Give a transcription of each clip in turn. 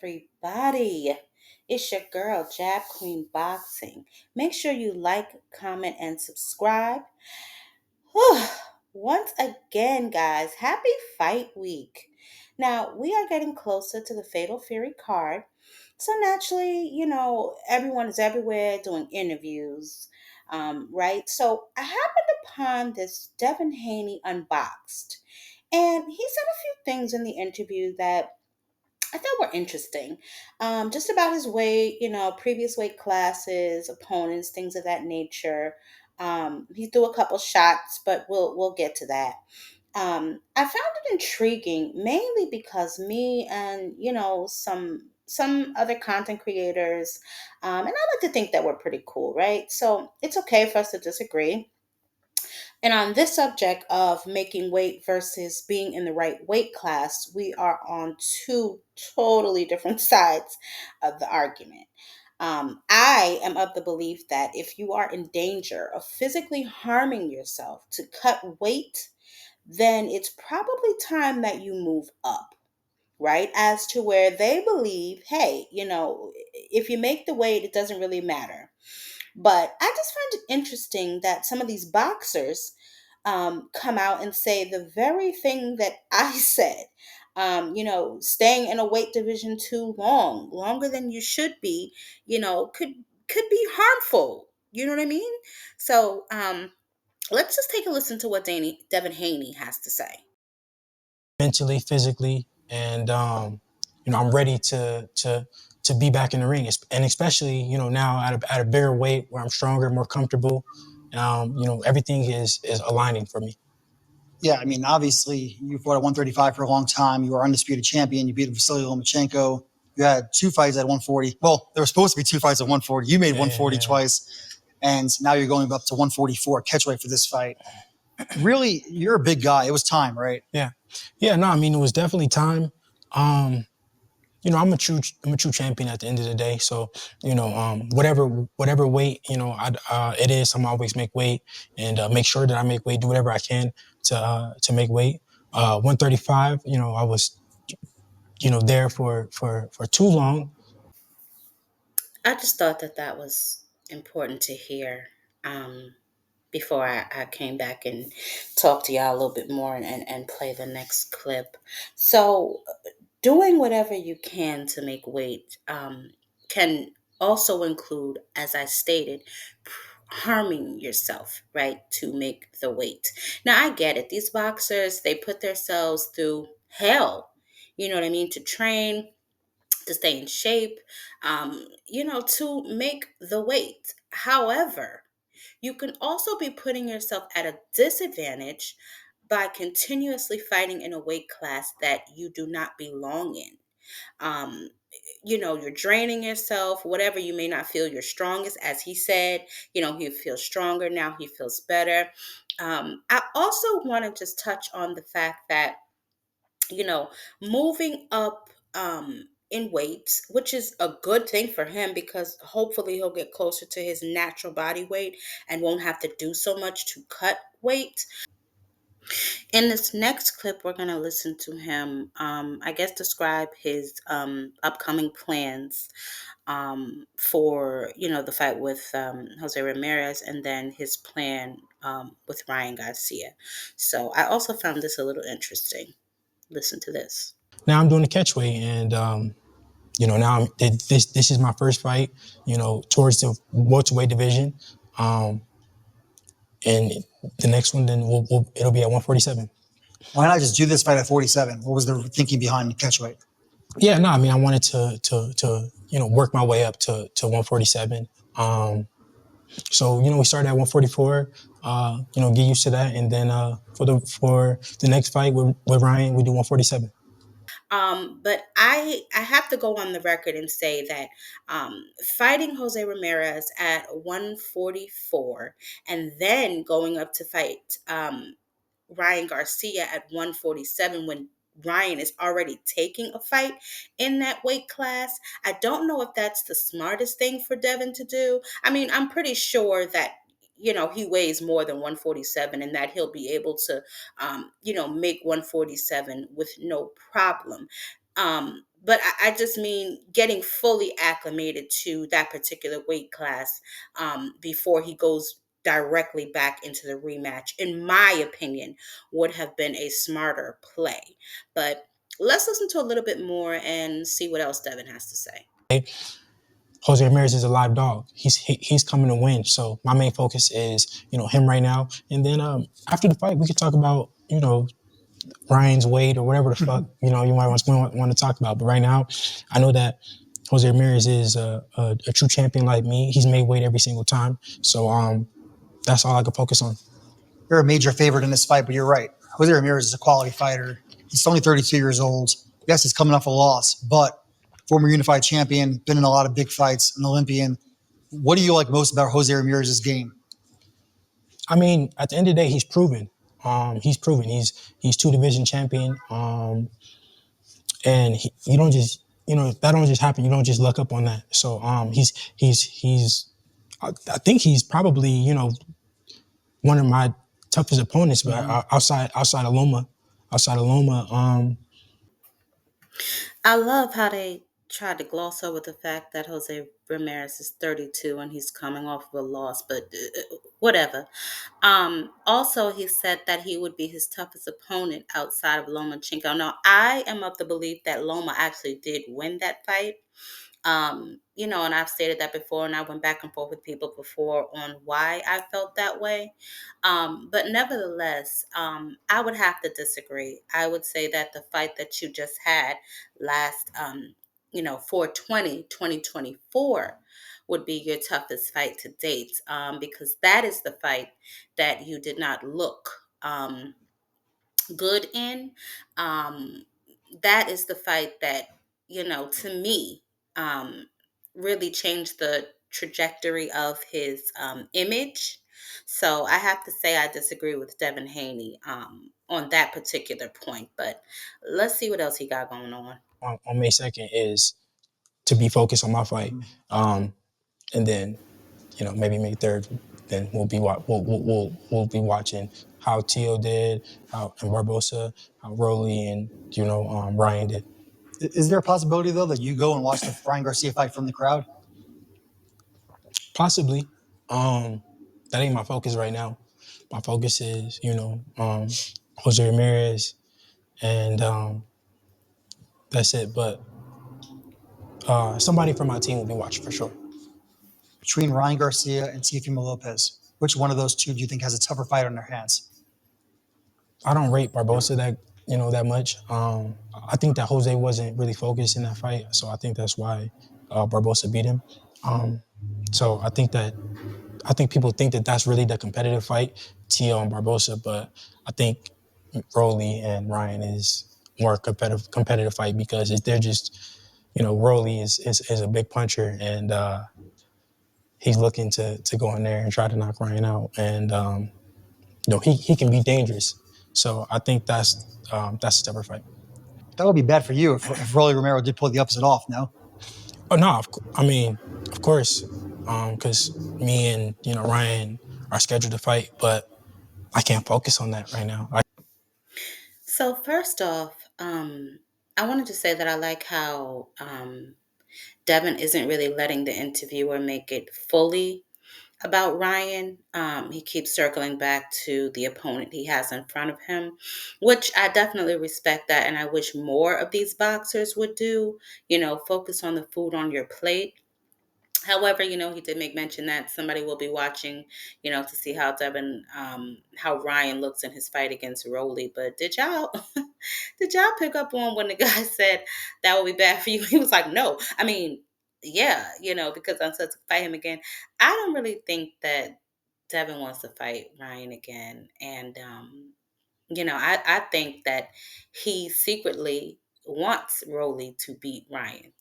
everybody? It's your girl, Jab Queen Boxing. Make sure you like, comment, and subscribe. Whew. Once again, guys, happy fight week. Now, we are getting closer to the Fatal Fury card. So naturally, everyone is everywhere doing interviews, right? So I happened upon this Devin Haney Unboxed. And he said a few things in the interview that I thought were interesting. Just about his weight, previous weight classes, opponents, things of that nature. He threw a couple shots, but we'll get to that. I found it intriguing mainly because me and some other content creators, and I like to think that we're pretty cool, right? So it's okay for us to disagree. And on this subject of making weight versus being in the right weight class, we are on two totally different sides of the argument. I am of the belief that if you are in danger of physically harming yourself to cut weight, then it's probably time that you move up, right? As to where they believe, hey, if you make the weight, it doesn't really matter. But I just find it interesting that some of these boxers come out and say the very thing that I said. Staying in a weight division too long, longer than you should be, could be harmful. You know what I mean? So let's just take a listen to what Devin Haney has to say. Mentally, physically, and I'm ready to be back in the ring, and especially now at a bigger weight where I'm stronger, more comfortable. Everything is aligning for me. Yeah, I mean, obviously, you fought at 135 for a long time. You were undisputed champion. You beat Vasily Lomachenko. You had two fights at 140. Well, there were supposed to be two fights at 140. You made 140 twice, and now you're going up to 144 catchweight for this fight. Really, you're a big guy. It was time, right? Yeah. No, I mean, it was definitely time. I'm a true champion at the end of the day. So, whatever weight, it is, I'm always make weight and make sure that I make weight, do whatever I can to make weight. 135, I was, there for too long. I just thought that was important to hear. Before I came back and talked to y'all a little bit more and play the next clip. So, doing whatever you can to make weight can also include, as I stated, harming yourself, right, to make the weight. Now, I get it. These boxers, they put themselves through hell, you know what I mean, to train, to stay in shape, to make the weight. However, you can also be putting yourself at a disadvantage by continuously fighting in a weight class that you do not belong in. Um, you're draining yourself, whatever. You may not feel your strongest, as he said, he feels stronger now, he feels better. I also want to just touch on the fact that, moving up in weight, which is a good thing for him because hopefully he'll get closer to his natural body weight and won't have to do so much to cut weight. In this next clip, we're going to listen to him, I guess, describe his upcoming plans for, the fight with Jose Ramirez, and then his plan with Ryan Garcia. So I also found this a little interesting. Listen to this. Now I'm doing the catchweight, and now this is my first fight, towards the welterweight division, and the next one then it'll be at 147. Why not just do this fight at 47? What was the thinking behind the catchweight? Yeah, no, I mean, I wanted to work my way up to 147. So we started at 144. Get used to that, and then for the next fight with Ryan, we do 147. But I have to go on the record and say that fighting Jose Ramirez at 144 and then going up to fight Ryan Garcia at 147 when Ryan is already taking a fight in that weight class. I don't know if that's the smartest thing for Devin to do. I mean, I'm pretty sure that he weighs more than 147 and that he'll be able to make 147 with no problem. but I just mean getting fully acclimated to that particular weight class before he goes directly back into the rematch, in my opinion, would have been a smarter play. But let's listen to a little bit more and see what else Devin has to say. Jose Ramirez is a live dog. He's coming to win. So my main focus is him right now. And then after the fight, we could talk about Ryan's weight or whatever the fuck you might want to talk about. But right now, I know that Jose Ramirez is a true champion like me. He's made weight every single time. So that's all I can focus on. You're a major favorite in this fight, but you're right. Jose Ramirez is a quality fighter. He's only 32 years old. Yes, he's coming off a loss, but former unified champion, been in a lot of big fights, an Olympian. What do you like most about Jose Ramirez's game? I mean, at the end of the day, he's proven. He's proven. He's two division champion. And you don't just that don't just happen. You don't just luck up on that. So he's I think he's probably one of my toughest opponents, but outside of Loma. I love how they tried to gloss over the fact that Jose Ramirez is 32 and he's coming off of a loss, but whatever. Also, he said that he would be his toughest opponent outside of Lomachenko. Now, I am of the belief that Loma actually did win that fight. And I've stated that before, and I went back and forth with people before on why I felt that way. But nevertheless, I would have to disagree. I would say that the fight that you just had last, 4/20/2024 would be your toughest fight to date, because that is the fight that you did not look good in. Um, that is the fight that, to me, um, really changed the trajectory of his image. So I have to say I disagree with Devin Haney on that particular point. But let's see what else he got going on. On May 2nd is to be focused on my fight, and then maybe May 3rd. Then we'll be watching how Tio did, how and Barbosa, how Rolly and Ryan did. Is there a possibility, though, that you go and watch the Ryan Garcia fight from the crowd? Possibly. That ain't my focus right now. My focus is, Jose Ramirez, and that's it. But somebody from my team will be watching for sure. Between Ryan Garcia and Teofimo Lopez, which one of those two do you think has a tougher fight on their hands? I don't rate Barbosa that much. I think that Jose wasn't really focused in that fight, so I think that's why Barbosa beat him. So I think people think that that's really the competitive fight, Tio and Barbosa, but I think Rolly and Ryan is more competitive fight because they're just, Rolly is a big puncher, and he's looking to go in there and try to knock Ryan out, and he can be dangerous. So I think that's a tougher fight. That would be bad for you if Rolly Romero did pull the upset off, no? Oh no, I mean, of course, because me and Ryan are scheduled to fight, but I can't focus on that right now. So first off, I wanted to say that I like how Devin isn't really letting the interviewer make it fully about Ryan. He keeps circling back to the opponent he has in front of him, which I definitely respect that. And I wish more of these boxers would do, focus on the food on your plate. However, he did make mention that somebody will be watching, to see how Ryan looks in his fight against Rolly. But did y'all pick up on when the guy said that would be bad for you? He was like, no. I mean, yeah, because I'm set to fight him again. I don't really think that Devin wants to fight Ryan again. And, I think that he secretly wants Rolly to beat Ryan,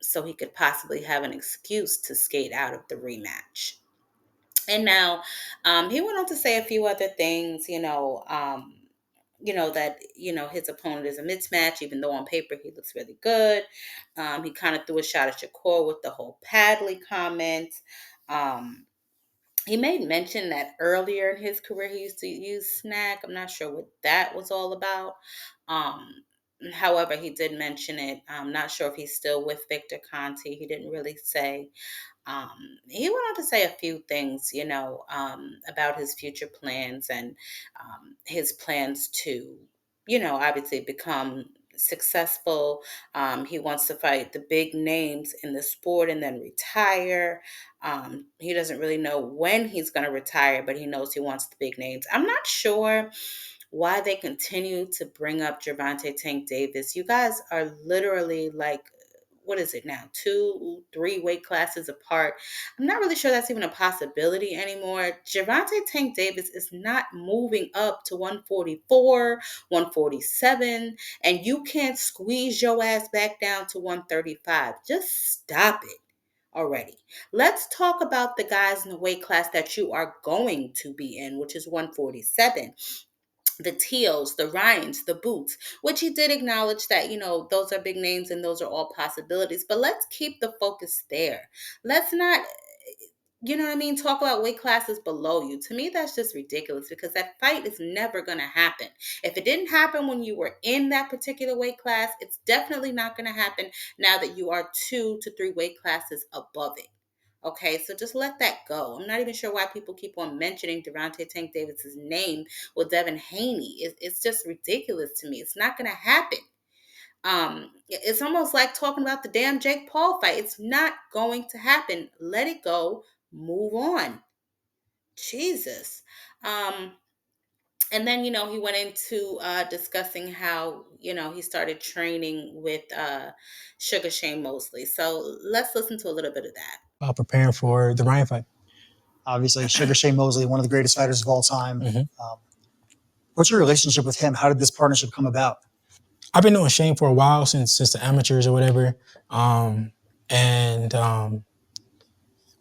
so he could possibly have an excuse to skate out of the rematch. And now he went on to say a few other things, that, his opponent is a mismatch, even though on paper he looks really good. He kind of threw a shot at Shakur with the whole Padley comment. Um, he made mention that earlier in his career he used to use snack. I'm not sure what that was all about. Um, However, he did mention it. I'm not sure if he's still with Victor Conti. He didn't really say. He went on to say a few things, about his future plans and his plans to, obviously become successful. He wants to fight the big names in the sport and then retire. He doesn't really know when he's going to retire, but he knows he wants the big names. I'm not sure why they continue to bring up Gervonta Tank Davis. You guys are literally like, what is it now? 2, 3 weight classes apart. I'm not really sure that's even a possibility anymore. Gervonta Tank Davis is not moving up to 144, 147, and you can't squeeze your ass back down to 135. Just stop it already. Let's talk about the guys in the weight class that you are going to be in, which is 147. The Teals, the Ryans, the Boots, which he did acknowledge that, those are big names and those are all possibilities. But let's keep the focus there. Let's not, you know what I mean, talk about weight classes below you. To me, that's just ridiculous because that fight is never going to happen. If it didn't happen when you were in that particular weight class, it's definitely not going to happen now that you are 2 to 3 weight classes above it. Okay, so just let that go. I'm not even sure why people keep on mentioning Devontae Tank Davis's name with Devin Haney. It's just ridiculous to me. It's not going to happen. It's almost like talking about the damn Jake Paul fight. It's not going to happen. Let it go. Move on. Jesus. And then, he went into discussing how, he started training with Sugar Shane Mosley. So let's listen to a little bit of that. Preparing for the Ryan fight. Obviously, Sugar Shane Mosley, one of the greatest fighters of all time. What's your relationship with him? How did this partnership come about? I've been knowing Shane for a while, since the amateurs or whatever. And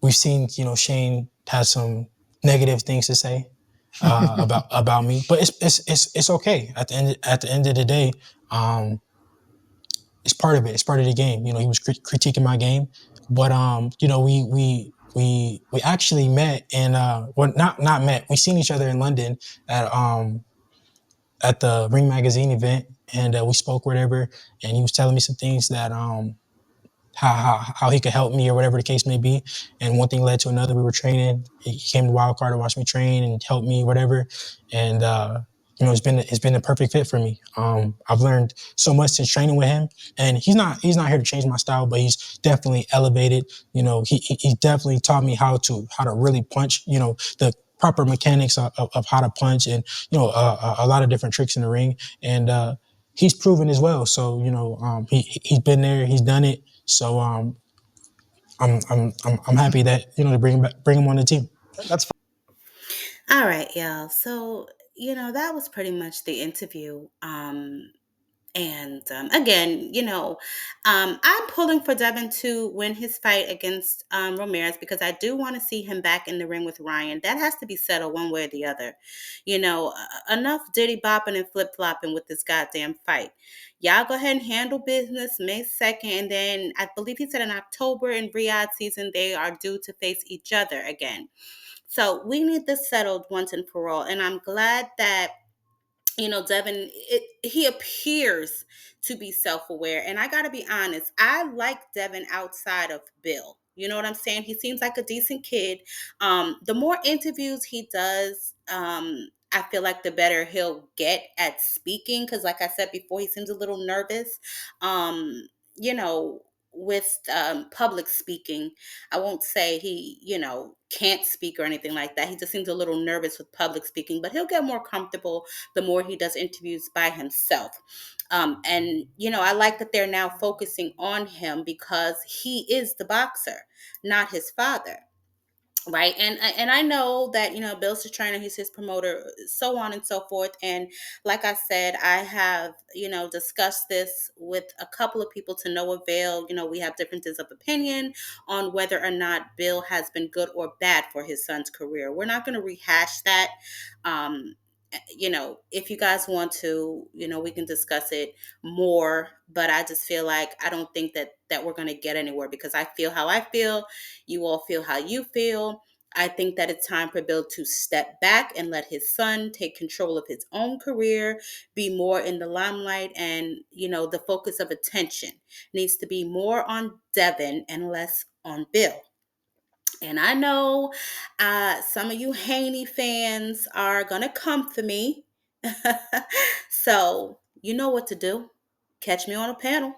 we've seen, Shane has some negative things to say about me, but it's okay. At the end of the day, it's part of it. It's part of the game. He was critiquing my game, but we actually met and not met. We seen each other in London at the Ring Magazine event, and we spoke whatever, and he was telling me some things that how he could help me or whatever the case may be. And one thing led to another. We were training. He came to Wild Card to watch me train and help me, whatever. And it's been a perfect fit for me. I've learned so much since training with him, and he's not here to change my style, but he's definitely elevated. He definitely taught me how to really punch. The proper mechanics of how to punch, and a lot of different tricks in the ring. And he's proven as well. So he's been there, he's done it. So I'm happy that to bring him on the team. That's All right, y'all. So, that was pretty much the interview. And again, I'm pulling for Devin to win his fight against Ramirez because I do want to see him back in the ring with Ryan. That has to be settled one way or the other. Enough diddy bopping and flip flopping with this goddamn fight. Y'all go ahead and handle business May 2nd. And then I believe he said in October in Riyadh season, they are due to face each other again. So we need this settled once and for all. And I'm glad that Devin, he appears to be self-aware. And I got to be honest, I like Devin outside of Bill. You know what I'm saying? He seems like a decent kid. The more interviews he does, I feel like the better he'll get at speaking. Because like I said before, he seems a little nervous. You know, with public speaking, I won't say he, can't speak or anything like that. He just seems a little nervous with public speaking, but he'll get more comfortable the more he does interviews by himself. And, I like that they're now focusing on him because he is the boxer, not his father. Right. And I know that, Bill's his trainer, he's his promoter, so on and so forth. And like I said, I have, discussed this with a couple of people to no avail. We have differences of opinion on whether or not Bill has been good or bad for his son's career. We're not going to rehash that. Um, if you guys want to, we can discuss it more, but I just feel like I don't think that we're going to get anywhere because I feel how I feel. You all feel how you feel. I think that it's time for Bill to step back and let his son take control of his own career, be more in the limelight, and, the focus of attention needs to be more on Devin and less on Bill. And I know some of you Haney fans are going to come for me. So, you know what to do. Catch me on a panel.